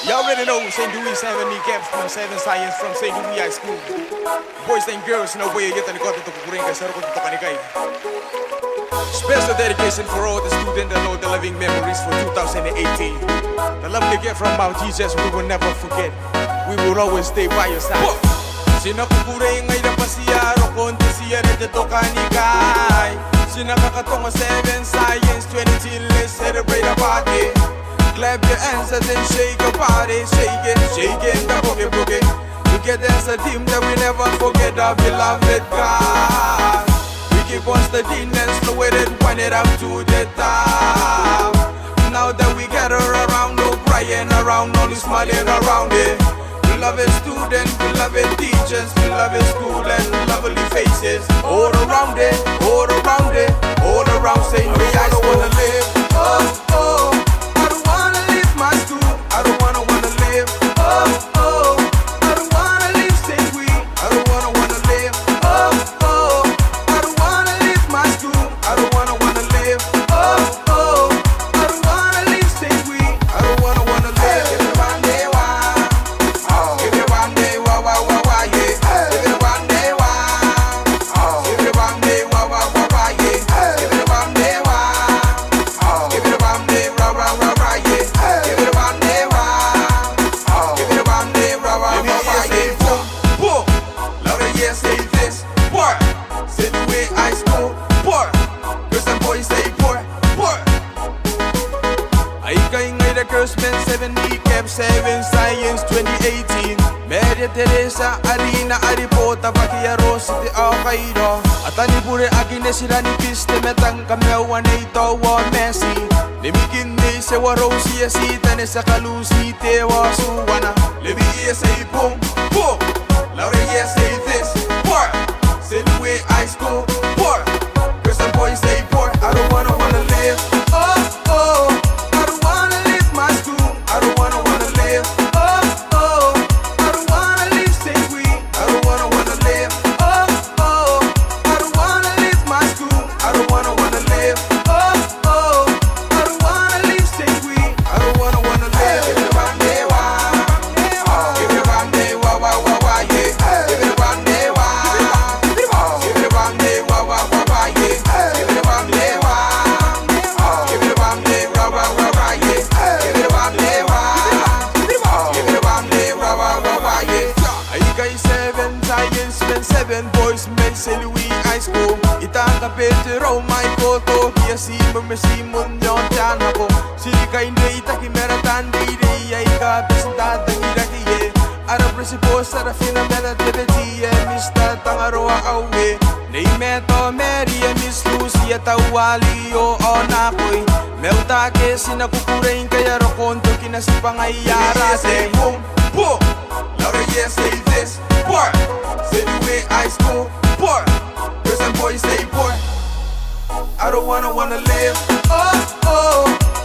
Y'all already know St. Louis 7 kneecaps from 7 Science from St. Louis High School. Boys and girls, no way you get to kukuring ka sa rukot to kanikay. Special dedication for all the students and all the living memories for 2018. The love you get from Mount Jesus we will never forget. We will always stay by your side. Sinakukuring ay napasiya rukon to siya na dito kanikay. Sinakakatong 7 Science 20 let's celebrate a party. Clap your hands and then shake your body. Shake it, the boogie. Together as a team that we never forget our beloved God. We keep on studying and slow it and wind it up to the top. Now that we gather around, no crying around, only smiling around it. Beloved students, beloved teachers, beloved school and lovely faces. All around it, all around it, all around St. Louis. I don't wanna live, oh. My school, I don't wanna live. Oh, I don't wanna live St. Louis. I don't wanna live. Oh, I don't wanna live my school. I don't wanna live. Oh, I don't wanna live St. Louis. I don't wanna live. Give me one day, wow. Give me one day, wow, yeah. Give me one day, wow. Give me one day, wow, yeah. Give me one day, wow. Give me one day, wow, yeah. Girlsmen 7 kneecap 7 Science 2018 Maria Teresa Arina Aripota Bakiaro City Al-Qaeda Atani pure agine sila ni piste metang kamewa na ito wa Messi Nimikin ni se wa Rosie sita ne sa kalusi te wa suwana Levi iya say boom boom Laura iya say this poor St. Louis High School poor Girls and boys say poor I don't wanna live oh I don't wanna live. Oh, I don't wanna live St. Louis. I don't wanna live. Oh, I don't wanna live my school. I don't wanna live. Oh, I don't wanna live St. Louis. I don't wanna live. Give me one day, wow. Give me one day, wow, yeah. Give me one day, wow. Give me one day, wow, yeah. Give me one day, wow. Give me one day, wow, yeah. Give me one day. Men 7 boys men St. Louis High School Itaka Petero my koto Kia simon nyo tiyan ako Sika hindi itaki meratan Didi ay ka Pesentad ng irakiye Ara presipo Sarafina Melatibetie Mista tangaroa awe Neimeto Mary Miss Lucia Tawali o onakoy Meutake sinakukurain kaya rokonto Kinasipang ay yara Say boom boom Laura yes say this poor St. Louis High School poor Girls and boys say poor I don't wanna live oh